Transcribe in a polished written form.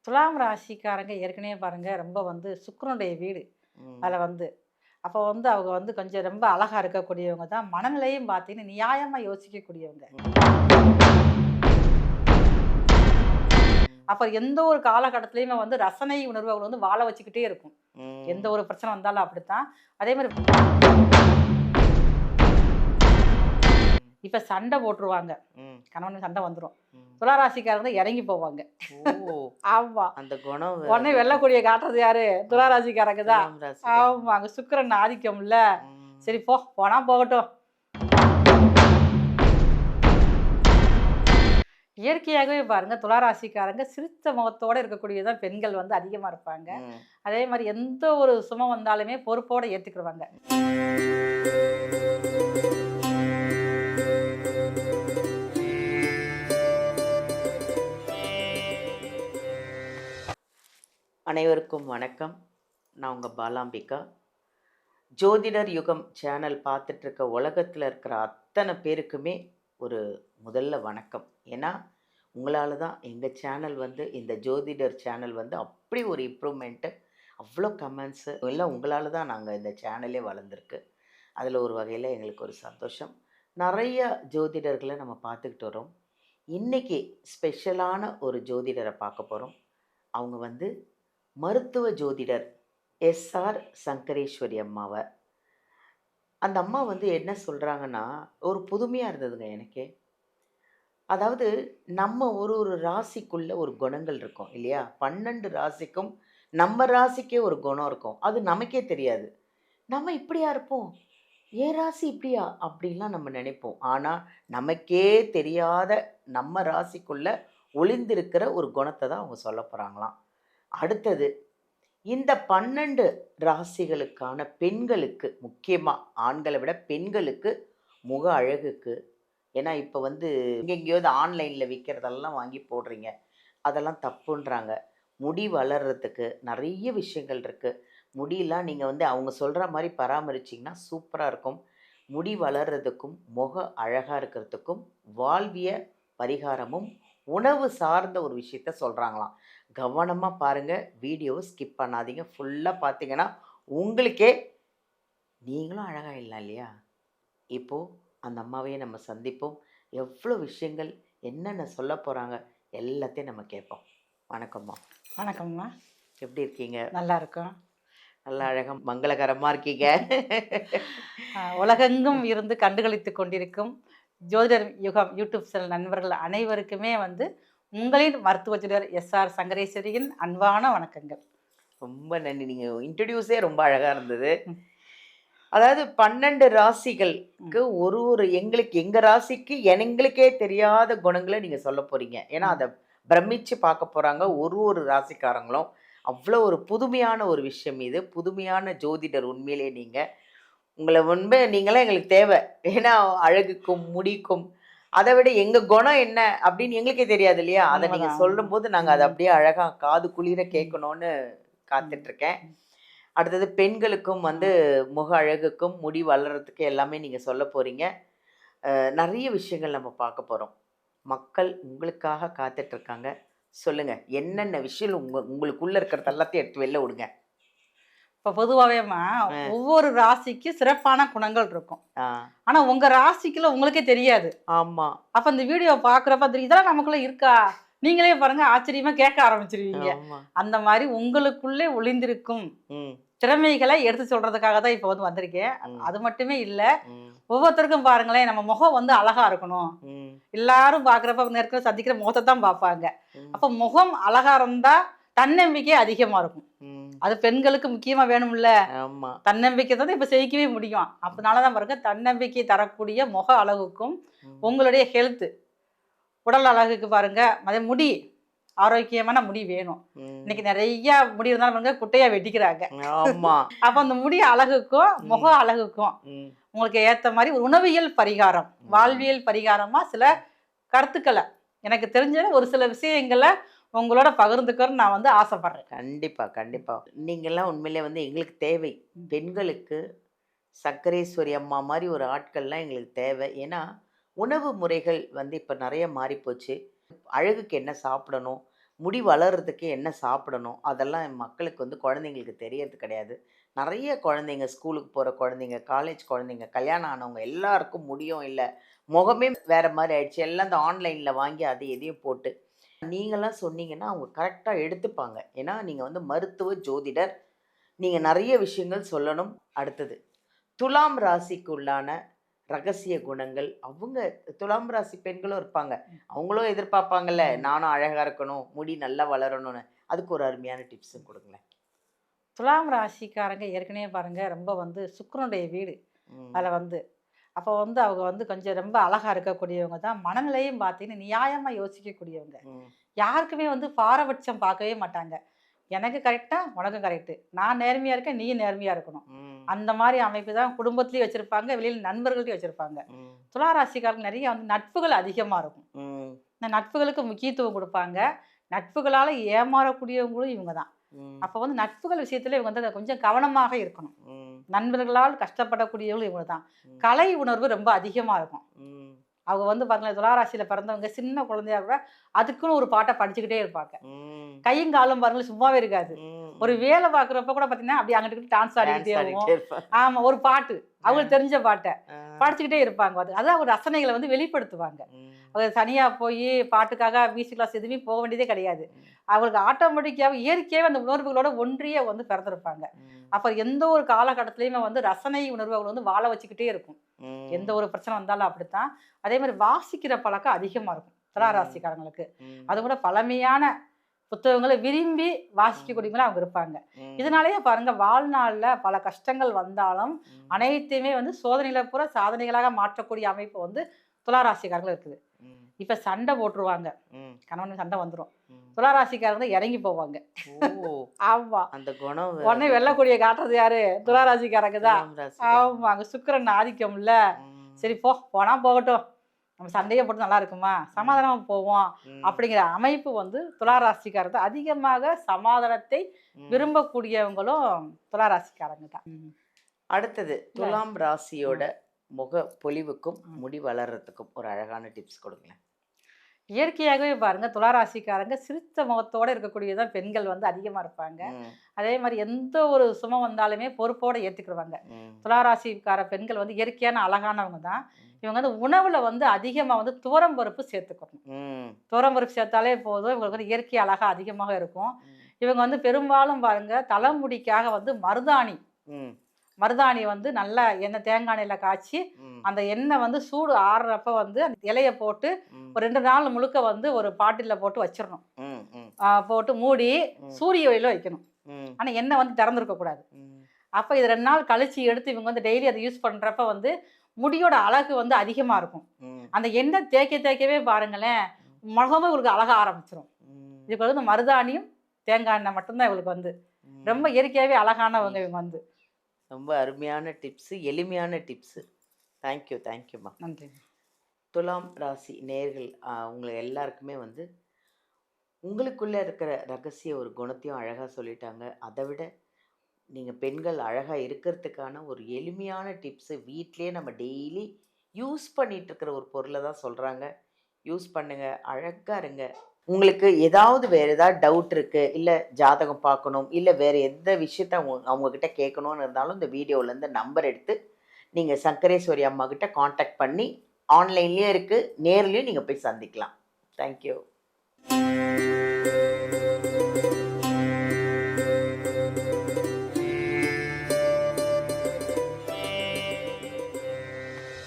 துலாம் ராசிக்காரங்க ஏற்கனவே பாருங்க ரொம்ப சுக்கிரனுடைய வீடு. ம். அதில் அப்போ அவங்க கொஞ்சம் ரொம்ப அழகா இருக்கக்கூடியவங்க தான். மனநிலையும் பார்த்தீங்கன்னா நியாயமா யோசிக்கக்கூடியவங்க. ம். அப்போ எந்த ஒரு காலகட்டத்திலயுமே ரசனை உணர்வு அவங்கள வாழ வச்சுக்கிட்டே இருக்கும். எந்த ம். ஒரு பிரச்சனை வந்தாலும் அப்படித்தான். அதே மாதிரி இப்ப சண்டை போட்டுருவாங்க. ம். கணவன் சண்டை வந்துரும். ம். துலா ராசிக்காரங்க தான் இறங்கி போவாங்க. ஓ! ஆமா. அந்த குணம் உடனே வெள்ளக்கூடிய காட்டுறது யாரு? துலா ராசிக்காரங்க தான். துலாம் ராசிக்காரங்க. ஆமா. அங்க சுக்கிரன் ஆதிக்கம்ல. ம். சரி போ, போனா போகட்டும். இயற்கையாகவே பாருங்க துலா ராசிக்காரங்க சிரித்த முகத்தோட இருக்கக்கூடியதான் பெண்கள் அதிகமா இருப்பாங்க. ம். அதே மாதிரி எந்த ஒரு சுமம் வந்தாலுமே பொறுப்போட ஏத்துக்கிடுவாங்க. அனைவருக்கும் வணக்கம். நான் உங்க பாலாம்பிகா. ஜோதிடர் யுகம் சேனல் பார்த்துட்டு இருக்க உலகத்தில் இருக்கிற அத்தனை பேருக்குமே ஒரு முதல்ல வணக்கம். ஏன்னா உங்களால் தான் எங்கள் சேனல் இந்த ஜோதிடர் சேனல் அப்படி ஒரு இம்ப்ரூவ்மெண்ட்டு, அவ்வளோ கமெண்ட்ஸு எல்லாம் உங்களால் தான் நாங்கள் இந்த சேனலே வளர்ந்துருக்கு. அதில் ஒரு வகையில் எங்களுக்கு ஒரு சந்தோஷம். நிறைய ஜோதிடர்களை நம்ம பார்த்துக்கிட்டு வரோம். இன்றைக்கி ஸ்பெஷலான ஒரு ஜோதிடரை பார்க்க போகிறோம். அவங்க மருத்துவ ஜோதிடர் எஸ்ஆர் சங்கரேஸ்வரி அம்மாவை. அந்த அம்மா என்ன சொல்கிறாங்கன்னா, ஒரு புதுமையாக இருந்ததுங்க எனக்கே. அதாவது நம்ம ஒரு ஒரு ராசிக்குள்ள ஒரு குணங்கள் இருக்கும் இல்லையா? 12 ராசிக்கும் நம்ம ராசிக்கே ஒரு குணம் இருக்கும். அது நமக்கே தெரியாது. நம்ம இப்படியா இருப்போம்? என் ராசி இப்படியா? அப்படின்லாம் நம்ம நினைப்போம். ஆனால் நமக்கே தெரியாத நம்ம ராசிக்குள்ள ஒளிந்திருக்கிற ஒரு குணத்தை தான் அவங்க சொல்ல போகிறாங்களாம். அடுத்தது, இந்த 12 ராசிகளுக்கான பெண்களுக்கு, முக்கியமாக ஆண்களை விட பெண்களுக்கு முக அழகுக்கு, ஏன்னா இப்போ எங்கெங்கேயாவது ஆன்லைனில் விற்கிறதெல்லாம் வாங்கி போடுறீங்க, அதெல்லாம் தப்புன்றாங்க. முடி வளர்கிறதுக்கு நிறைய விஷயங்கள் இருக்குது. முடியெல்லாம் நீங்கள் அவங்க சொல்கிற மாதிரி பராமரிச்சிங்கன்னா சூப்பராக இருக்கும். முடி வளர்கிறதுக்கும் முக அழகாக இருக்கிறதுக்கும் வாழ்விய பரிகாரமும் உணவு சார்ந்த ஒரு விஷயத்த சொல்கிறாங்களாம். கவனமாக பாருங்கள், வீடியோவை ஸ்கிப் பண்ணாதீங்க. ஃபுல்லாக பார்த்தீங்கன்னா உங்களுக்கே நீங்களும் அழகாயிடலாம் இல்லையா? இப்போது அந்த அம்மாவையே நம்ம சந்திப்போம். எவ்வளோ விஷயங்கள் என்னென்ன சொல்ல போகிறாங்க எல்லாத்தையும் நம்ம கேட்போம். வணக்கம்மா. வணக்கம்மா. எப்படி இருக்கீங்க? நல்லா இருக்கும். நல்லா அழகாக மங்களகரமாக இருக்கீங்க. உலகெங்கும் இருந்து கண்டுகளித்துக் கொண்டிருக்கும் ஜோதிடர் யுகம் யூடியூப் சேனல் நண்பர்கள் அனைவருக்குமே உங்களின் மருத்துவ ஜோதிடர் எஸ்ஆர் சங்கரேஸ்வரியின் அன்பான வணக்கங்கள். ரொம்ப நன்றி. நீங்கள் இன்ட்ரடியூஸே ரொம்ப அழகாக இருந்தது. அதாவது 12 ராசிகளுக்கு ஒரு ஒரு எங்கள் ராசிக்கு எங்களுக்கே தெரியாத குணங்களை நீங்கள் சொல்ல போகிறீங்க. ஏன்னா அதை பிரமிச்சு பார்க்க போகிறாங்க ஒரு ஒரு ராசிக்காரங்களும். அவ்வளோ ஒரு புதுமையான ஒரு விஷயம் இது. புதுமையான ஜோதிடர் உண்மையிலே நீங்கள். உங்களை நீங்களாம் எங்களுக்கு தேவை. ஏன்னா அழகுக்கும் முடிக்கும் அதை விட எங்கள் குணம் என்ன அப்படின்னு எங்களுக்கே தெரியாது இல்லையா? அதை நீங்கள் சொல்லும்போது நாங்கள் அதை அப்படியே அழகாக காது குளிர கேட்கணுன்னு காத்துட்ருக்கேன். அடுத்தது பெண்களுக்கும் முக அழகுக்கும் முடி வளர்கிறதுக்கு எல்லாமே நீங்கள் சொல்ல போகிறீங்க. நிறைய விஷயங்கள் நம்ம பார்க்க போகிறோம். மக்கள் உங்களுக்காக காத்துட்ருக்காங்க. சொல்லுங்கள், என்னென்ன விஷயம் உங்களுக்குள்ளே இருக்கிறது எல்லாத்தையும் எடுத்து வெளில விடுங்க. இப்போ பொதுவாகவேம்மா ஒவ்வொரு ராசிக்கும் சிறப்பான குணங்கள் இருக்கும். ஆனால் உங்கள் ராசிக்குள்ள உங்களுக்கே தெரியாது. ஆமாம். அப்போ இந்த வீடியோ பார்க்குறப்ப இதெல்லாம் நமக்குள்ளே இருக்கா? நீங்களே பாருங்க, ஆச்சரியமா கேட்க ஆரம்பிச்சிருவீங்க. அந்த மாதிரி உங்களுக்குள்ளே ஒளிந்திருக்கும் திறமைகளை எடுத்து சொல்றதுக்காக தான் இப்போ வந்திருக்கேன். அது மட்டுமே இல்லை, ஒவ்வொருத்தருக்கும் பாருங்களேன், நம்ம முகம் அழகா இருக்கணும். எல்லாரும் பார்க்குறப்ப நேரத்தில் சந்திக்கிற முகத்தை தான் பார்ப்பாங்க. அப்போ முகம் அழகா இருந்தா தன்னம்பிக்கை அதிகமா இருக்கும். அது பெண்களுக்கு முக்கியமா வேணும்ல. தன்னம்பிக்கை தான் இப்ப செய்யவே முடியும். அதனாலதான் பாருங்க, தன்னம்பிக்கை தரக்கூடிய முக அழகுக்கும் உங்களுடைய ஹெல்த் உடல் அழகுக்கு பாருங்க, அதே முடி ஆரோக்கியமான முடி வேணும். இன்னைக்கு நிறைய முடி இருந்தாலும் பாருங்க குட்டையா வெட்டிக்கிறாங்க. அப்ப அந்த முடி அழகுக்கும் முக அழகுக்கும் உங்களுக்கு ஏத்த மாதிரி ஒரு உணவியல் பரிகாரம், வாழ்வியல் பரிகாரமா சில கருத்துக்களை, எனக்கு தெரிஞ்ச ஒரு சில விஷயங்களை உங்களோட பகிர்ந்துக்கிறேன்னு நான் ஆசைப்படுறேன். கண்டிப்பாக கண்டிப்பாக. நீங்கள்லாம் உண்மையிலே எங்களுக்கு தேவை. பெண்களுக்கு சக்கரேஸ்வரி அம்மா மாதிரி ஒரு ஆட்கள்லாம் எங்களுக்கு தேவை. ஏன்னா உணவு முறைகள் இப்போ நிறைய மாறிப்போச்சு. அழகுக்கு என்ன சாப்பிடணும், முடி வளர்கிறதுக்கு என்ன சாப்பிடணும் அதெல்லாம் மக்களுக்கு வந்து குழந்தைங்களுக்கு தெரியறது கிடையாது. நிறைய குழந்தைங்க, ஸ்கூலுக்கு போகிற குழந்தைங்க, காலேஜ் குழந்தைங்க, கல்யாணம் ஆனவங்க எல்லாருக்கும் முடியும் இல்லை, முகமே வேறு மாதிரி ஆயிடுச்சு. எல்லாம் இந்த ஆன்லைனில் வாங்கி அதை எதையும் போட்டு நீங்களாம் சொன்னீங்கன்னா அவங்க கரெக்டாக எடுத்துப்பாங்க. ஏன்னா நீங்கள் வந்து மருத்துவ ஜோதிடர், நீங்கள் நிறைய விஷயங்கள் சொல்லணும். அடுத்தது துலாம் ராசிக்கு உள்ளான ரகசிய குணங்கள். அவங்க துலாம் ராசி பெண்களும் இருப்பாங்க, அவங்களும் எதிர்பார்ப்பாங்கல்ல, நானும் அழகாக இருக்கணும், முடி நல்லா வளரணும்னு. அதுக்கு ஒரு அருமையான டிப்ஸும் கொடுங்களேன். துலாம் ராசிக்காரங்க ஏற்கனவே பாருங்க ரொம்ப வந்து சுக்கிரனுடைய வீடு. அதில் வந்து அப்போ வந்து அவங்க வந்து கொஞ்சம் ரொம்ப அழகா இருக்கக்கூடியவங்க தான். மனநிலையும் பார்த்தீங்கன்னா நியாயமா யோசிக்கக்கூடியவங்க. யாருக்குமே வந்து பாரபட்சம் பார்க்கவே மாட்டாங்க. எனக்கு கரெக்டா உனக்கும் கரெக்டு, நான் நேர்மையா இருக்கேன் நீயும் நேர்மையா இருக்கணும், அந்த மாதிரி அமைப்பு தான் குடும்பத்திலயும் வச்சிருப்பாங்க, வெளியில் நண்பர்களையும் வச்சிருப்பாங்க. துளாராசிக்காரங்க நிறைய வந்து நட்புகள் அதிகமா இருக்கும். இந்த நட்புகளுக்கு முக்கியத்துவம் கொடுப்பாங்க. நட்புகளால ஏமாறக்கூடியவங்களும் இவங்க தான். அப்போ வந்து நட்புகள் விஷயத்துல இவங்க வந்து கொஞ்சம் கவனமாக இருக்கணும். நண்பர்களால் கஷ்டப்படக்கூடியவங்களும் இவங்க தான். கலை உணர்வு ரொம்ப அதிகமா இருக்கும். அவங்க வந்து பாருங்களேன், துளாராசியில் பிறந்தவங்க சின்ன குழந்தையா கூட அதுக்குன்னு ஒரு பாட்டை படிச்சுக்கிட்டே இருப்பாங்க. கையும் காலும் பாருங்களேன் சும்மாவே இருக்காது. ஒரு வேலை பார்க்குறப்ப கூட பார்த்தீங்கன்னா அப்படி அங்கிட்டு டான்ஸ் ஆடிக்கிட்டே இருக்கும். ஆமாம், ஒரு பாட்டு அவங்களுக்கு தெரிஞ்ச பாட்டை படிச்சுக்கிட்டே இருப்பாங்க. அதான் ஒரு ரசனைகளை வந்து வெளிப்படுத்துவாங்க. அவங்க தனியாக போய் பாட்டுக்காக மியூசிக் கிளாஸ் எதுவுமே போக வேண்டியதே கிடையாது. அவங்களுக்கு ஆட்டோமேட்டிக்காக இயற்கையாகவே அந்த உணர்வுகளோட ஒன்றிய வந்து பிறந்திருப்பாங்க. அப்போ எந்த ஒரு காலகட்டத்திலையுமே வந்து ரசனை உணர்வு அவங்களை வந்து வாழ வச்சுக்கிட்டே இருக்கும். எந்த ஒரு பிரச்சனை வந்தாலும் அப்படித்தான். அதே மாதிரி வாசிக்கிற பழக்கம் அதிகமாக இருக்கும் துளாராசிக்காரங்களுக்கு. அது கூட பழமையான புத்தகங்களை விரும்பி வாசிக்கக்கூடியவங்களும் அவங்க இருப்பாங்க. இதனாலேயே பாருங்க, வாழ்நாளில் பல கஷ்டங்கள் வந்தாலும் அனைத்தையுமே வந்து சோதனையில பூரா சாதனைகளாக மாற்றக்கூடிய அமைப்பு வந்து துளாராசிக்காரர்கள் இருக்குது. இப்ப சண்டை போட்டுருவாங்க, கணவன் சண்டை வந்துடும், துளாராசிக்காரங்க இறங்கி போவாங்க. ஆமா, அந்த குணம் உடனே வெள்ளக்கூடிய காட்டுறது யாரு? துளாராசிக்காரங்க தான். ஆமா, அங்க சுக்கிரன் ஆதிக்கம் இல்ல. சரி போனா போகட்டும், நம்ம சண்டையை போட்டு நல்லா இருக்குமா, சமாதானமா போவோம் அப்படிங்கிற அமைப்பு வந்து துளாராசிக்காரங்க. அதிகமாக சமாதானத்தை விரும்பக்கூடியவங்களும் துளாராசிக்காரங்க தான். அடுத்தது துலாம் ராசியோட முக பொலிவுக்கும் முடி வளர்றதுக்கும் ஒரு அழகான டிப்ஸ் கொடுங்களேன். இயற்கையாகவே பாருங்க, துளாராசிக்காரங்க சிரித்த முகத்தோட இருக்கக்கூடியதான் பெண்கள் வந்து அதிகமா இருப்பாங்க. அதே மாதிரி எந்த ஒரு சுமம் வந்தாலுமே பொறுப்போட ஏத்துக்கிடுவாங்க. துளாராசிக்கார பெண்கள் வந்து இயற்கையான அழகானவங்க தான். இவங்க வந்து உணவுல வந்து அதிகமா வந்து துவரம் பருப்பு சேர்த்துக்கணும். துவரம் பருப்பு சேர்த்தாலே போதும், இவங்களுக்கு வந்து இயற்கை அழகா அதிகமாக இருக்கும். இவங்க வந்து பெரும்பாலும் பாருங்க தலைமுடிக்காக வந்து மருதாணி வந்து நல்லா எண்ணெய் தேங்காய் எண்ணெயில காய்ச்சி அந்த எண்ணெய் வந்து சூடு ஆறுறப்ப வந்து அந்த இலைய போட்டு ஒரு 2 நாள் முழுக்க வந்து ஒரு பாட்டில போட்டு வச்சிடணும். போட்டு மூடி சூரிய ஒளியில வைக்கணும். ஆனா எண்ணெய் வந்து திறந்துருக்க கூடாது. அப்ப இது 2 நாள் கழிச்சு எடுத்து இவங்க வந்து டெய்லி அதை யூஸ் பண்றப்ப வந்து முடியோட அழகு வந்து அதிகமா இருக்கும். அந்த எண்ணெய் தேய்க்கவே பாருங்களேன், முகமும் இவங்களுக்கு அழக ஆரம்பிச்சிடும். இதுக்கு வந்து மருதாணியும் தேங்காய் எண்ணெய் மட்டும்தான் இவங்களுக்கு வந்து ரொம்ப இயற்கையாகவே அழகானவங்க இவங்க வந்து. ரொம்ப அருமையான டிப்ஸு, எளிமையான டிப்ஸு. தேங்க்யூம்மா. நன்றி. துலாம் ராசி நேயர்கள் உங்களுக்கு எல்லாருக்குமே வந்து உங்களுக்குள்ளே இருக்கிற ரகசிய ஒரு குணத்தையும் அழகாக சொல்லிட்டாங்க. அதை விட நீங்கள் பெண்கள் அழகாக இருக்கிறதுக்கான ஒரு எளிமையான டிப்ஸு வீட்டிலே நம்ம டெய்லி யூஸ் பண்ணிகிட்ருக்கிற ஒரு பொருளை தான் சொல்கிறாங்க. யூஸ் பண்ணுங்கள், அழகாக இருங்க. உங்களுக்கு ஏதாவது வேறு ஏதாவது டவுட் இருக்குது, இல்லை ஜாதகம் பார்க்கணும், இல்லை வேறு எந்த விஷயத்த அவங்கக்கிட்ட கேட்கணுன்னு இருந்தாலும் இந்த வீடியோவிலேருந்து நம்பர் எடுத்து நீங்கள் சங்கரேஸ்வரி அம்மாக்கிட்ட காண்டாக்ட் பண்ணி ஆன்லைன்லேயும் இருக்குது, நேர்லேயும் நீங்கள் போய் சந்திக்கலாம். தேங்க்யூ.